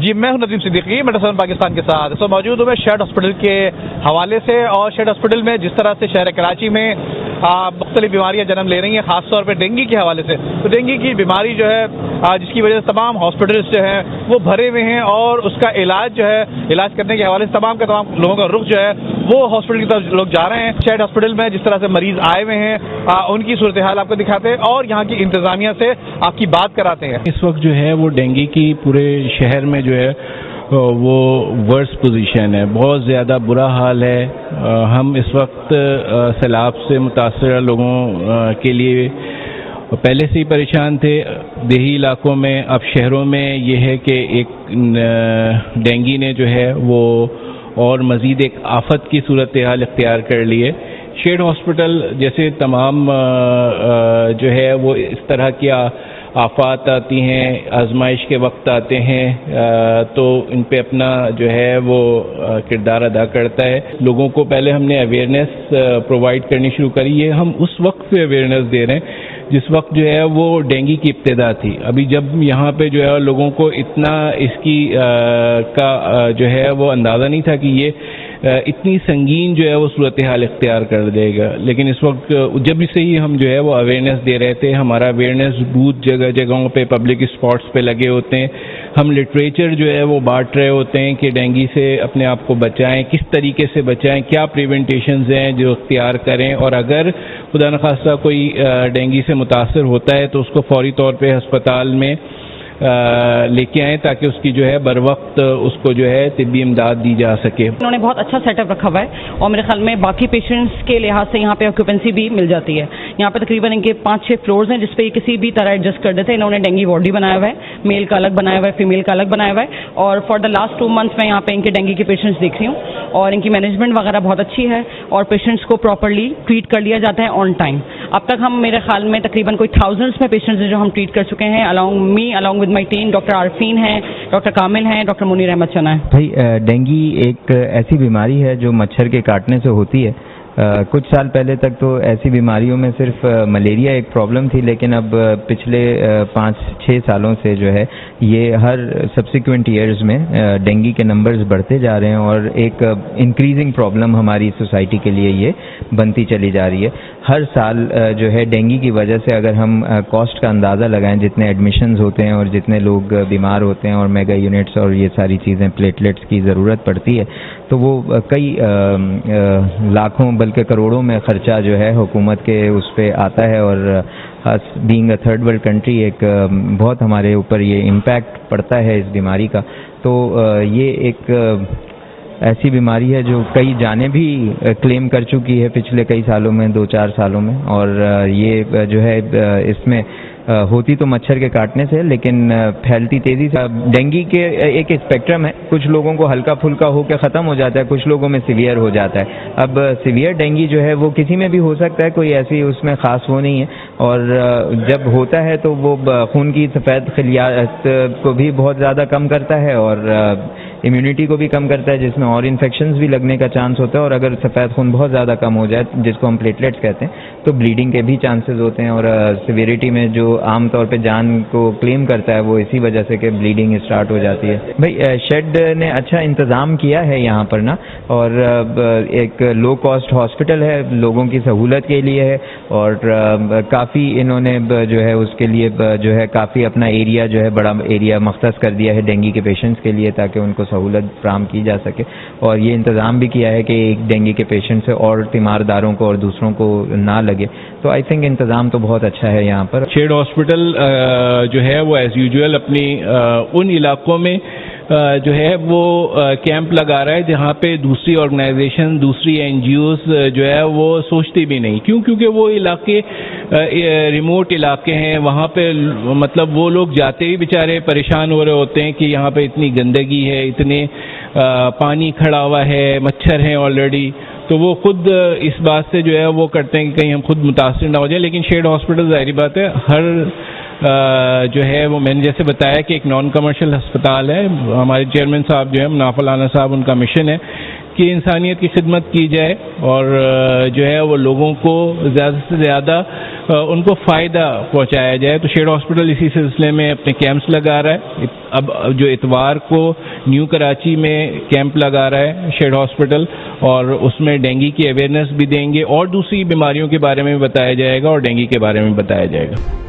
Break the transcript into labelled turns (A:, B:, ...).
A: جی میں ہوں ندیم صدیقی، میٹرو 7 پاکستان کے ساتھ اس وقت موجود ہوں میں شیڈ ہاسپٹل کے حوالے سے، اور شیڈ ہاسپٹل میں جس طرح سے شہر کراچی میں مختلف بیماریاں جنم لے رہی ہیں، خاص طور پہ ڈینگی کے حوالے سے، تو ڈینگی کی بیماری جو ہے جس کی وجہ سے تمام ہاسپٹلس جو ہیں وہ بھرے ہوئے ہیں، اور اس کا علاج جو ہے علاج کرنے کے حوالے سے تمام لوگوں کا رخ جو ہے وہ ہاسپٹل کی طرف لوگ جا رہے ہیں۔ شیڈ ہاسپٹل میں جس طرح سے مریض آئے ہوئے ہیں ان کی صورتحال آپ کو دکھاتے ہیں اور یہاں کی انتظامیہ سے آپ کی بات کراتے ہیں۔
B: اس وقت جو ہے وہ ڈینگی کی پورے شہر میں جو ہے وہ ورس پوزیشن ہے، بہت زیادہ برا حال ہے۔ ہم اس وقت سیلاب سے متاثرہ لوگوں کے لیے پہلے سے ہی پریشان تھے دیہی علاقوں میں، اب شہروں میں یہ ہے کہ ایک ڈینگی نے جو ہے وہ اور مزید ایک آفت کی صورتحال اختیار کر لی ہے۔ شیڈ ہاسپٹل جیسے تمام جو ہے وہ اس طرح کیا آفات آتی ہیں، آزمائش کے وقت آتے ہیں تو ان پہ اپنا جو ہے وہ کردار ادا کرتا ہے۔ لوگوں کو پہلے ہم نے اویئرنیس پرووائڈ کرنی شروع کری ہے۔ ہم اس وقت پہ اویئرنیس دے رہے ہیں جس وقت جو ہے وہ ڈینگی کی ابتدا تھی۔ ابھی جب یہاں پہ جو ہے لوگوں کو اتنا اس کی کا جو ہے وہ اندازہ نہیں تھا کہ یہ اتنی سنگین جو ہے وہ صورتحال اختیار کر دے گا، لیکن اس وقت جب سے ہی ہم جو ہے وہ اویئرنیس دے رہے تھے، ہمارا اویئرنیس بوتھ جگہ جگہوں پہ پبلک اسپاٹس پہ لگے ہوتے ہیں، ہم لٹریچر جو ہے وہ بانٹ رہے ہوتے ہیں کہ ڈینگی سے اپنے آپ کو بچائیں، کس طریقے سے بچائیں، کیا پریونٹیشنز ہیں جو اختیار کریں، اور اگر خدا نخواستہ کوئی ڈینگی سے متاثر ہوتا ہے تو اس کو فوری طور پہ ہسپتال میں لے کے آئیں تاکہ اس کی جو ہے بر وقت اس کو جو ہے طبی امداد دی جا سکے۔
C: انہوں نے بہت اچھا سیٹ اپ رکھا ہوا ہے، اور میرے خیال میں باقی پیشنٹس کے لحاظ سے یہاں پہ آکوپینسی بھی مل جاتی ہے۔ یہاں پہ تقریباً ان کے 5-6 فلورز ہیں جس پہ یہ کسی بھی طرح ایڈجسٹ کر دیتے ہیں۔ انہوں نے ڈینگی وارڈ بھی بنایا ہوا ہے، میل کا الگ بنایا ہوا ہے، فیمیل کا الگ بنایا ہوا ہے، اور فار دا لاسٹ 2 months میں یہاں پہ ان کے ڈینگی کے پیشنٹس دیکھ رہی ہوں، اور ان کی مینجمنٹ وغیرہ بہت اچھی ہے، اور پیشنٹس کو پراپرلی ٹریٹ کر لیا جاتا ہے آن ٹائم۔ اب تک ہم میرے خیال میں تقریباً کوئی تھاؤزنڈس میں پیشنٹس ہیں جو ہم ٹریٹ کر چکے ہیں، along with my team، doctor Arifeen ہیں، ڈاکٹر کامل ہیں، ڈاکٹر منیر احمد چنا ہے۔
D: بھائی ڈینگی ایک ایسی بیماری ہے جو مچھر کے کاٹنے سے ہوتی ہے۔ کچھ سال پہلے تک تو ایسی بیماریوں میں صرف ملیریا ایک پرابلم تھی، لیکن اب پچھلے 5-6 سالوں سے جو ہے یہ ہر سبسیکوینٹ ایئرز میں ڈینگی کے نمبرز بڑھتے جا رہے ہیں، اور ایک انکریزنگ پرابلم ہماری سوسائٹی کے لیے یہ بنتی چلی جا رہی ہے۔ ہر سال جو ہے ڈینگی کی وجہ سے اگر ہم کاسٹ کا اندازہ لگائیں، جتنے ایڈمیشنز ہوتے ہیں اور جتنے لوگ بیمار ہوتے ہیں اور میگا یونٹس اور یہ ساری چیزیں پلیٹلیٹس کی ضرورت پڑتی ہے، تو وہ کئی لاکھوں بلکہ کروڑوں میں خرچہ جو ہے حکومت کے اس پہ آتا ہے، اور being a third world country ایک بہت ہمارے اوپر یہ امپیکٹ پڑتا ہے اس بیماری کا۔ تو یہ ایک ایسی بیماری ہے جو کئی جانیں بھی کلیم کر چکی ہے پچھلے کئی سالوں میں، 2-4 سالوں میں، اور یہ جو ہے اس میں ہوتی تو مچھر کے کاٹنے سے لیکن پھیلتی تیزی سے۔ ڈینگی کے ایک اسپیکٹرم ہے، کچھ لوگوں کو ہلکا پھلکا ہو کے ختم ہو جاتا ہے، کچھ لوگوں میں سیویئر ہو جاتا ہے۔ اب سیویئر ڈینگی جو ہے وہ کسی میں بھی ہو سکتا ہے، کوئی ایسی اس میں خاص وہ نہیں ہے، اور جب ہوتا ہے تو وہ خون کی سفید خلیات کو بھی بہت زیادہ کم کرتا ہے اور امیونٹی کو بھی کم کرتا ہے، جس میں اور انفیکشنز بھی لگنے کا چانس ہوتا ہے، اور اگر سفید خون بہت زیادہ کم ہو جائے جس کو ہم پلیٹلیٹس کہتے ہیں تو بلیڈنگ کے بھی چانسز ہوتے ہیں، اور سیویریٹی میں جو عام طور پہ جان کو کلیم کرتا ہے وہ اسی وجہ سے کہ بلیڈنگ اسٹارٹ ہو جاتی ہے۔ بھائی شیڈ نے اچھا انتظام کیا ہے یہاں پر نا، اور ایک لو کاسٹ ہاسپٹل ہے، لوگوں کی سہولت کے لیے ہے، اور کافی انہوں نے جو ہے اس کے لیے جو ہے کافی اپنا ایریا جو ہے بڑا ایریا مختص کر دیا ہے ڈینگی کے پیشنٹس کے لیے تاکہ ان کو سہولت فراہم کی جا سکے، اور یہ انتظام بھی کیا ہے کہ ایک ڈینگی کے پیشنٹ سے اور تیمارداروں کو اور دوسروں کو نہ لگے۔ تو آئی تھنک انتظام تو بہت اچھا ہے یہاں پر۔
B: شیڈ ہاسپٹل جو ہے وہ ایز یوزول اپنی ان علاقوں میں جو ہے وہ کیمپ لگا رہا ہے جہاں پہ دوسری آرگنائزیشن، دوسری NGOs جو ہے وہ سوچتی بھی نہیں، کیونکہ وہ علاقے ریموٹ علاقے ہیں، وہاں پہ مطلب وہ لوگ جاتے ہی بیچارے پریشان ہو رہے ہوتے ہیں کہ یہاں پہ اتنی گندگی ہے، اتنے پانی کھڑا ہوا ہے، مچھر ہیں آلریڈی، تو وہ خود اس بات سے جو ہے وہ کرتے ہیں کہ کہیں ہم خود متاثر نہ ہو جائیں۔ لیکن شیڈ ہاسپٹل ظاہری بات ہے ہر جو ہے وہ میں نے جیسے بتایا کہ ایک نان کمرشل ہسپتال ہے، ہمارے چیئرمین صاحب جو ہے مناف العنا صاحب، ان کا مشن ہے کہ انسانیت کی خدمت کی جائے اور جو ہے وہ لوگوں کو زیادہ سے زیادہ ان کو فائدہ پہنچایا جائے. تو شیڈ ہاسپٹل اسی سلسلے میں اپنے کیمپس لگا رہا ہے. اب جو اتوار کو نیو کراچی میں کیمپ لگا رہا ہے شیڈ ہاسپٹل, اور اس میں ڈینگی کی اویئرنیس بھی دیں گے اور دوسری بیماریوں کے بارے میں بتایا جائے گا اور ڈینگی کے بارے میں بتایا جائے گا.